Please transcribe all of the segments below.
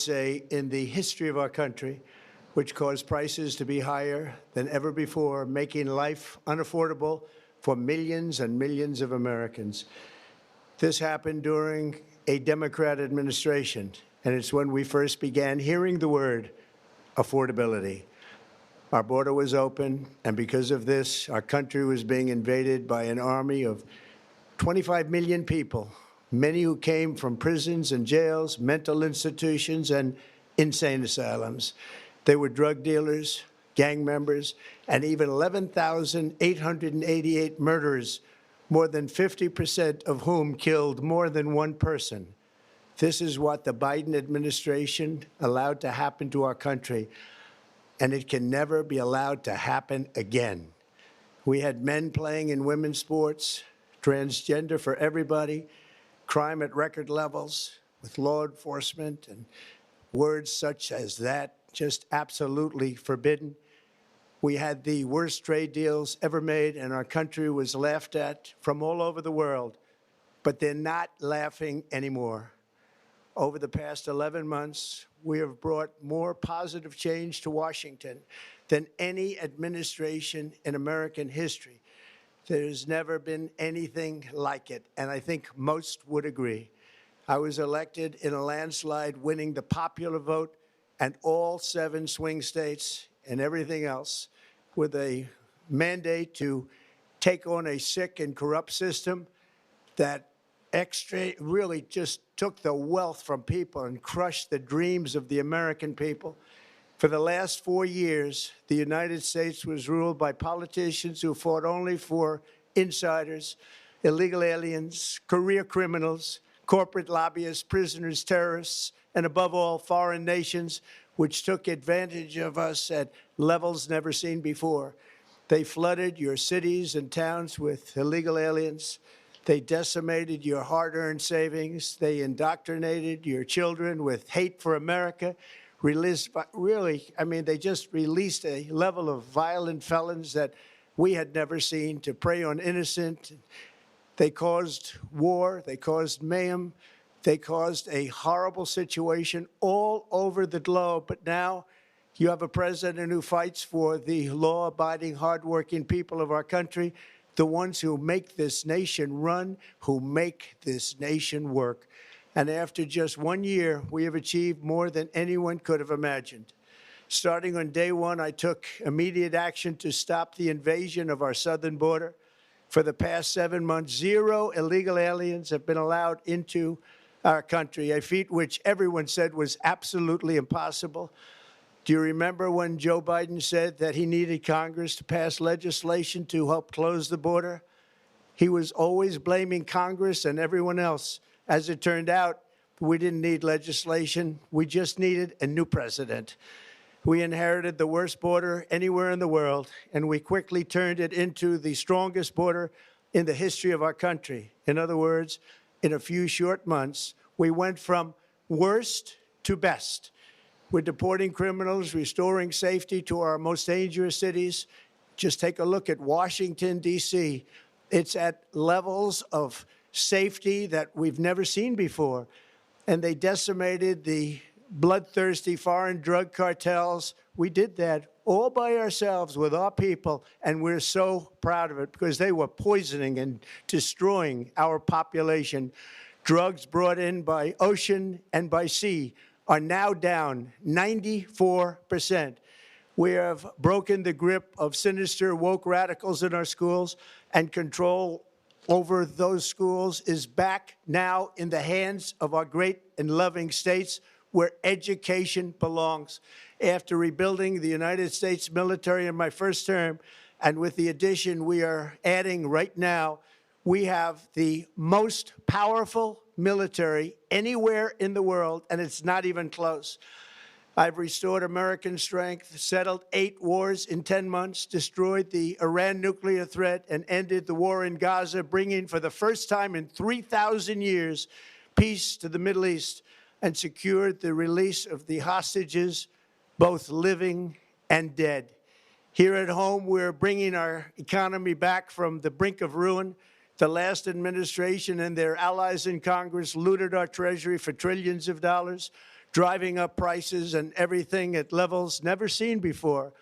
say in the history of our country, which caused prices to be higher than ever before, making life unaffordable for millions and millions of Americans. This happened during a Democrat administration, and it's when we first began hearing the word affordability. Our border was open, and because of this, our country was being invaded by an army of 25 million people, many who came from prisons and jails, mental institutions, and insane asylums. They were drug dealers, gang members, and even 11,888 murderers, more than 50% of whom killed more than one person. This is what the Biden administration allowed to happen to our country, and it can never be allowed to happen again. We had men playing in women's sports, transgender for everybody, crime at record levels with law enforcement, and words such as that just absolutely forbidden. We had the worst trade deals ever made, and our country was laughed at from all over the world. But they're not laughing anymore. Over the past 11 months, we have brought more positive change to Washington than any administration in American history. There's never been anything like it, and I think most would agree. I was elected in a landslide, winning the popular vote and all 7 swing states and everything else, with a mandate to take on a sick and corrupt system that really just took the wealth from people and crushed the dreams of the American people. For the last 4 years, the United States was ruled by politicians who fought only for insiders, illegal aliens, career criminals, corporate lobbyists, prisoners, terrorists, and above all, foreign nations, which took advantage of us at levels never seen before. They flooded your cities and towns with illegal aliens. They decimated your hard-earned savings. They indoctrinated your children with hate for America. They just released a level of violent felons that we had never seen to prey on innocent. They caused war. They caused mayhem. They caused a horrible situation all over the globe. But now you have a president who fights for the law-abiding, hardworking people of our country, the ones who make this nation run, who make this nation work. And after just 1 year, we have achieved more than anyone could have imagined. Starting on day one, I took immediate action to stop the invasion of our southern border. For the past 7 months, 0 illegal aliens have been allowed into our country, a feat which everyone said was absolutely impossible. Do you remember when Joe Biden said that he needed Congress to pass legislation to help close the border? He was always blaming Congress and everyone else. As it turned out, we didn't need legislation. We just needed a new president. We inherited the worst border anywhere in the world, and we quickly turned it into the strongest border in the history of our country. In other words, in a few short months, we went from worst to best. We're deporting criminals, restoring safety to our most dangerous cities. Just take a look at Washington, D.C. It's at levels of safety that we've never seen before. And they decimated the bloodthirsty foreign drug cartels. We did that all by ourselves with our people, and we're so proud of it because they were poisoning and destroying our population. Drugs brought in by ocean and by sea are now down 94%. We have broken the grip of sinister woke radicals in our schools, and control over those schools is back now in the hands of our great and loving states where education belongs. After rebuilding the United States military in my first term, and with the addition we are adding right now, we have the most powerful military anywhere in the world, and it's not even close. I've restored American strength, settled 8 wars in 10 months, destroyed the Iran nuclear threat, and ended the war in Gaza, bringing for the first time in 3,000 years peace to the Middle East, and secured the release of the hostages, both living and dead. Here at home, we're bringing our economy back from the brink of ruin. The last administration and their allies in Congress looted our treasury for trillions of dollars, driving up prices and everything at levels never seen before.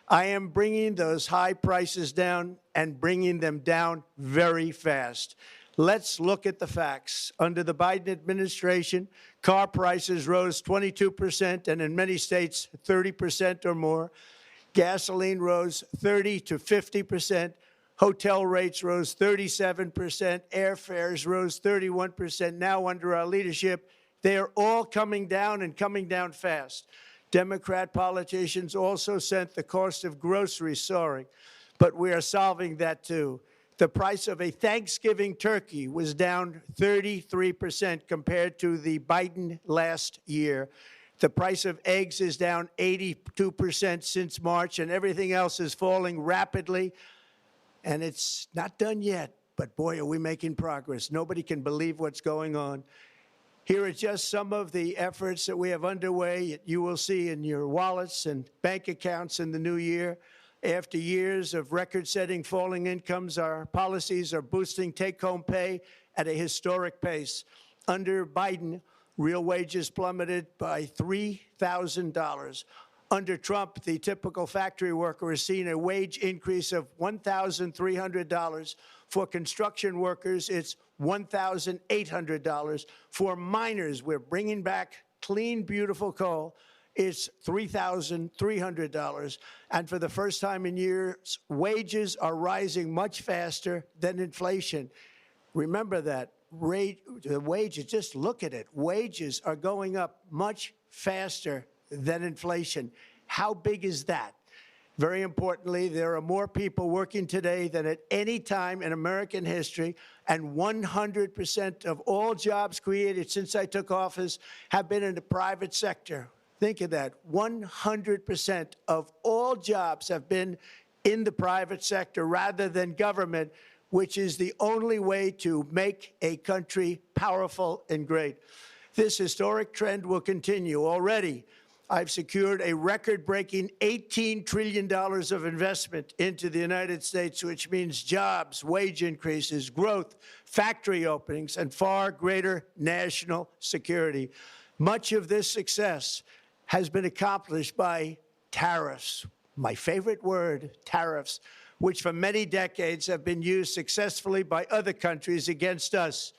I am bringing those high prices down and bringing them down very fast. Let's look at the facts. Under the Biden administration, car prices rose 22%, and in many states, 30% or more. Gasoline rose 30 to 50%. Hotel rates rose 37%. Airfares rose 31%. Now, under our leadership, they are all coming down and coming down fast. Democrat politicians also sent the cost of groceries soaring, but we are solving that too. The price of a Thanksgiving turkey was down 33% compared to the Biden last year. The price of eggs is down 82% since March, and everything else is falling rapidly. And it's not done yet, but boy, are we making progress. Nobody can believe what's going on. Here are just some of the efforts that we have underway. You will see in your wallets and bank accounts in the new year. After years of record-setting falling incomes, our policies are boosting take-home pay at a historic pace. Under Biden, real wages plummeted by $3,000. Under Trump, the typical factory worker has seen a wage increase of $1,300. For construction workers, it's $1,800. For miners, we're bringing back clean, beautiful coal. It's $3,300. And for the first time in years, wages are rising much faster than inflation. Remember that. The wages, just look at it. Wages are going up much faster than inflation. How big is that? Very importantly, there are more people working today than at any time in American history, and 100% of all jobs created since I took office have been in the private sector. Think of that. 100% of all jobs have been in the private sector rather than government, which is the only way to make a country powerful and great. This historic trend will continue. Already, I've secured a record-breaking $18 trillion of investment into the United States, which means jobs, wage increases, growth, factory openings, and far greater national security. Much of this success has been accomplished by tariffs. My favorite word, tariffs, which for many decades have been used successfully by other countries against us,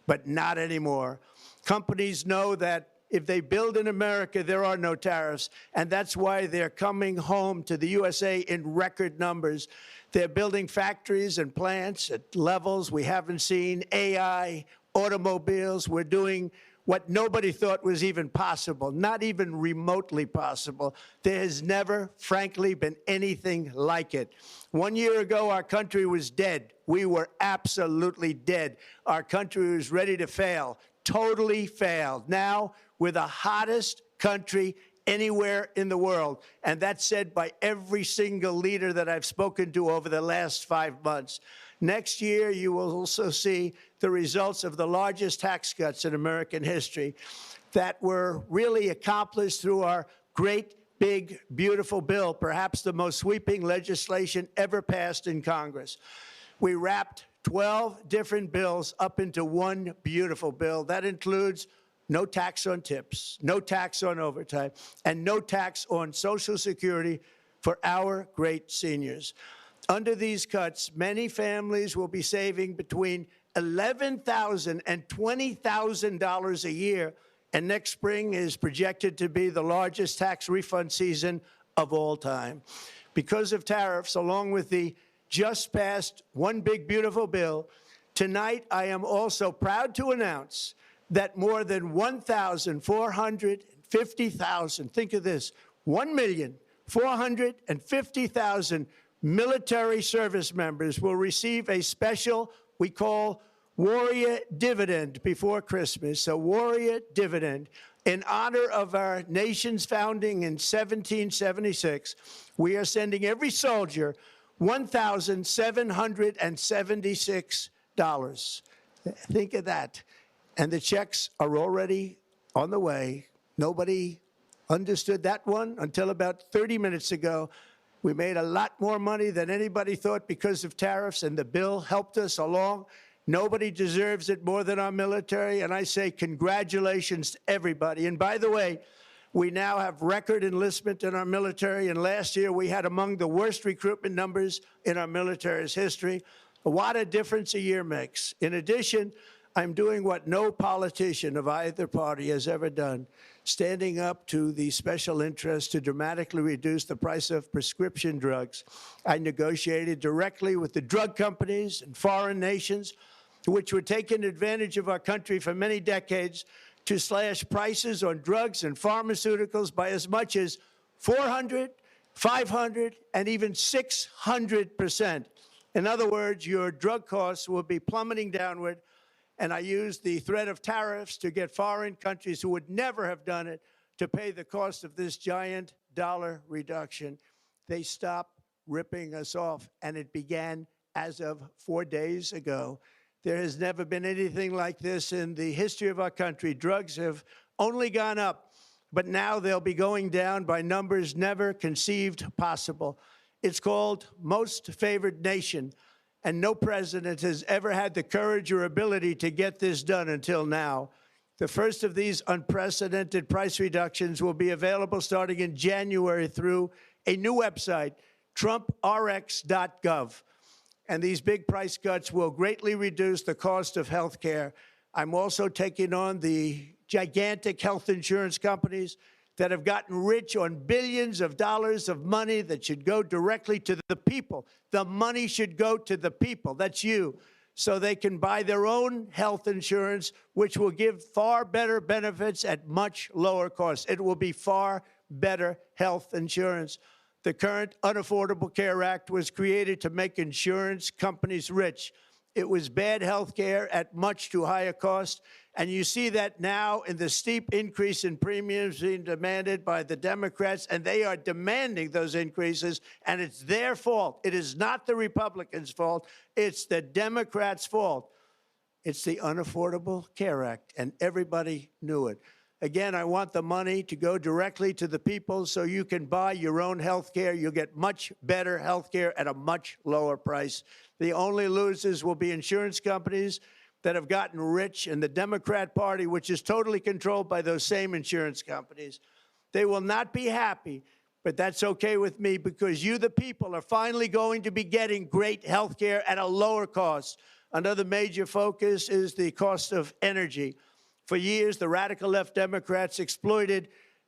but not anymore. Companies know that if they build in America, there are no tariffs, and that's why they're coming home to the USA in record numbers. They're building factories and plants at levels we haven't seen, AI, automobiles. We're doing what nobody thought was even possible, not even remotely possible. There has never, frankly, been anything like it. 1 year ago, our country was dead. We were absolutely dead. Our country was ready to fail, totally failed. Now, we're the hottest country anywhere in the world, and that's said by every single leader that I've spoken to over the last 5 months. Next year, you will also see the results of the largest tax cuts in American history that were really accomplished through our great, big, beautiful bill, perhaps the most sweeping legislation ever passed in Congress. We wrapped 12 different bills up into one beautiful bill. That includes no tax on tips, no tax on overtime, and no tax on Social Security for our great seniors. Under these cuts, many families will be saving between $11,000 and $20,000 a year, and next spring is projected to be the largest tax refund season of all time. Because of tariffs, along with the just passed One Big Beautiful Bill, tonight I am also proud to announce that more than 1,450,000, think of this, 1,450,000 military service members will receive a special, we call Warrior Dividend before Christmas, a Warrior Dividend. In honor of our nation's founding in 1776, we are sending every soldier $1,776. Think of that. And the checks are already on the way. Nobody understood that one until about 30 minutes ago. We made a lot more money than anybody thought because of tariffs, and the bill helped us along. Nobody deserves it more than our military, and I say congratulations to everybody. And by the way, we now have record enlistment in our military, and last year we had among the worst recruitment numbers in our military's history. What a difference a year makes. In addition, I'm doing what no politician of either party has ever done, standing up to the special interests to dramatically reduce the price of prescription drugs. I negotiated directly with the drug companies and foreign nations, which were taking advantage of our country for many decades, to slash prices on drugs and pharmaceuticals by as much as 400, 500, and even 600%. In other words, your drug costs will be plummeting downward, and I used the threat of tariffs to get foreign countries who would never have done it to pay the cost of this giant dollar reduction. They stopped ripping us off, and it began as of 4 days ago. There has never been anything like this in the history of our country. Drugs have only gone up, but now they'll be going down by numbers never conceived possible. It's called most favored nation, and no president has ever had the courage or ability to get this done until now. The first of these unprecedented price reductions will be available starting in January through a new website, trumprx.gov. And these big price cuts will greatly reduce the cost of health care. I'm also taking on the gigantic health insurance companies that have gotten rich on billions of dollars of money that should go directly to the people. The money should go to the people. That's you. So they can buy their own health insurance, which will give far better benefits at much lower costs. It will be far better health insurance. The current Unaffordable Care Act was created to make insurance companies rich. It was bad health care at much too high a cost. And you see that now in the steep increase in premiums being demanded by the Democrats, and they are demanding those increases, and it's their fault. It is not the Republicans' fault. It's the Democrats' fault. It's the Unaffordable Care Act, and everybody knew it. Again, I want the money to go directly to the people so you can buy your own health care. You'll get much better health care at a much lower price. The only losers will be insurance companies that have gotten rich, and the Democrat Party, which is totally controlled by those same insurance companies. They will not be happy, but that's okay with me, because you, the people, are finally going to be getting great health care at a lower cost. Another major focus is the cost of energy. For years, the radical left Democrats exploited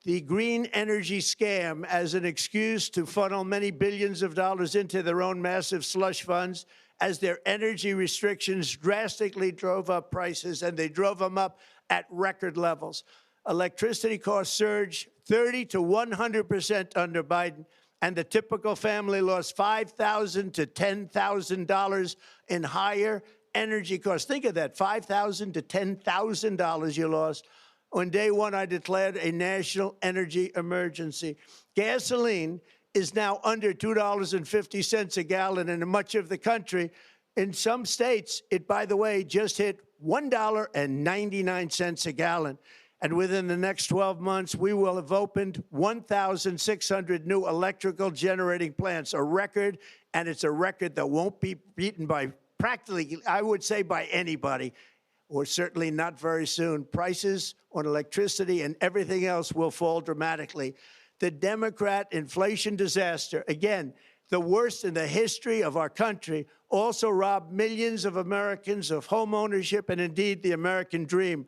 the green energy scam as an excuse to funnel many billions of dollars into their own massive slush funds, as their energy restrictions drastically drove up prices, and they drove them up at record levels. Electricity costs surged 30 to 100% under Biden, and the typical family lost $5,000 to $10,000 in higher energy costs. Think of that, $5,000 to $10,000 you lost. On day one, I declared a national energy emergency. Gasoline is now under $2.50 a gallon in much of the country. In some states, it, by the way, just hit $1.99 a gallon. And within the next 12 months, we will have opened 1,600 new electrical generating plants, a record, and it's a record that won't be beaten by practically, I would say, by anybody, or certainly not very soon. Prices on electricity and everything else will fall dramatically. The Democrat inflation disaster, again, the worst in the history of our country, also robbed millions of Americans of home ownership and indeed the American dream.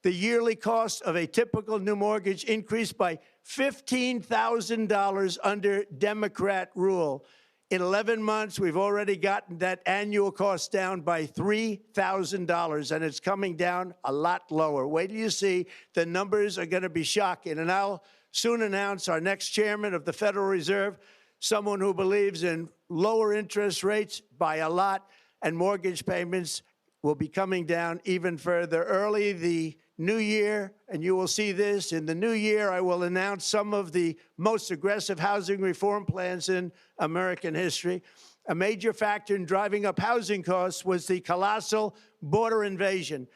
The yearly cost of a typical new mortgage increased by $15,000 under Democrat rule. In 11 months, we've already gotten that annual cost down by $3,000, and it's coming down a lot lower. Wait till you see. The numbers are going to be shocking. And I'll soon announce our next chairman of the Federal Reserve, someone who believes in lower interest rates by a lot, and mortgage payments will be coming down even further. Early the new year, and you will see this, in the new year, I will announce some of the most aggressive housing reform plans in American history. A major factor in driving up housing costs was the colossal border invasion.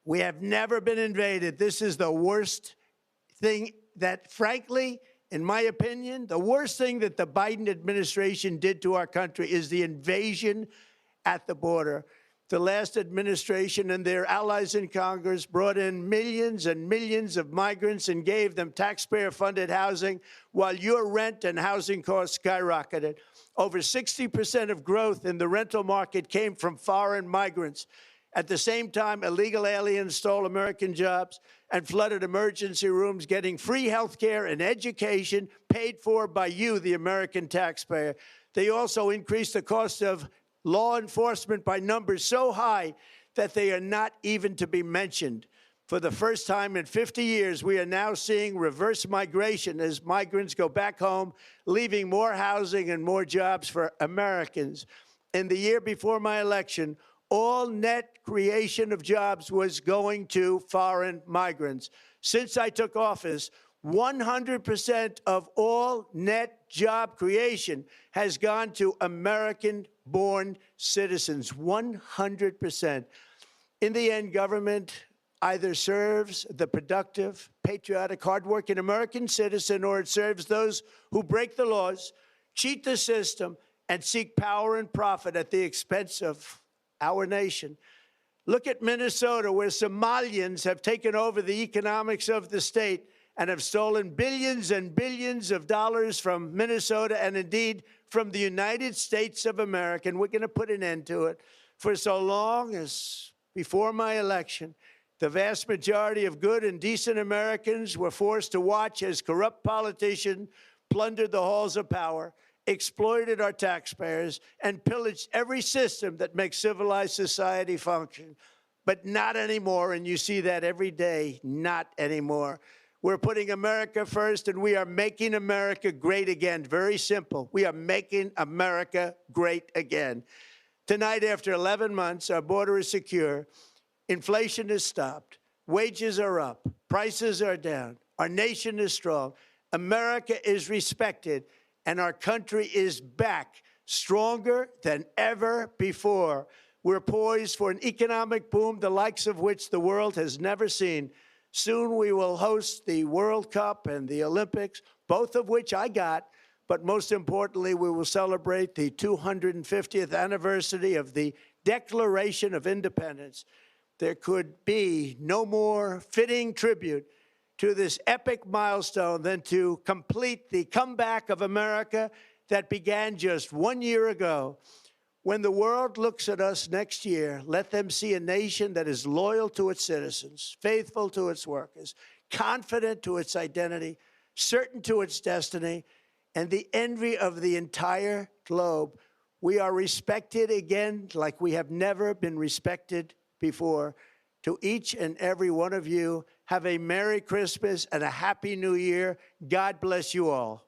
We have never been invaded. This is the worst thing that, frankly, in my opinion, the worst thing that the Biden administration did to our country is the invasion at the border. The last administration and their allies in Congress brought in millions and millions of migrants and gave them taxpayer-funded housing while your rent and housing costs skyrocketed. Over 60% of growth in the rental market came from foreign migrants. At the same time, illegal aliens stole American jobs and flooded emergency rooms, getting free health care and education paid for by you, the American taxpayer. They also increased the cost of law enforcement by numbers so high that they are not even to be mentioned. For the first time in 50 years, we are now seeing reverse migration as migrants go back home, leaving more housing and more jobs for Americans. In the year before my election, all net creation of jobs was going to foreign migrants. Since I took office, 100% of all net job creation has gone to American-born citizens, 100%. In the end, government either serves the productive, patriotic, hardworking American citizen, or it serves those who break the laws, cheat the system, and seek power and profit at the expense of our nation. Look at Minnesota, where Somalians have taken over the economics of the state and have stolen billions and billions of dollars from Minnesota and indeed from the United States of America. And we're going to put an end to it. For so long as before my election, the vast majority of good and decent Americans were forced to watch as corrupt politicians plundered the halls of power, exploited our taxpayers, and pillaged every system that makes civilized society function. But not anymore, and you see that every day, not anymore. We're putting America first, and we are making America great again. Very simple. We are making America great again. Tonight, after 11 months, our border is secure. Inflation is stopped. Wages are up. Prices are down. Our nation is strong. America is respected, and our country is back, stronger than ever before. We're poised for an economic boom, the likes of which the world has never seen. Soon we will host the World Cup and the Olympics, both of which I got. But most importantly, we will celebrate the 250th anniversary of the Declaration of Independence. There could be no more fitting tribute to this epic milestone than to complete the comeback of America that began just 1 year ago. When the world looks at us next year, let them see a nation that is loyal to its citizens, faithful to its workers, confident to its identity, certain to its destiny, and the envy of the entire globe. We are respected again like we have never been respected before. To each and every one of you, have a Merry Christmas and a Happy New Year. God bless you all.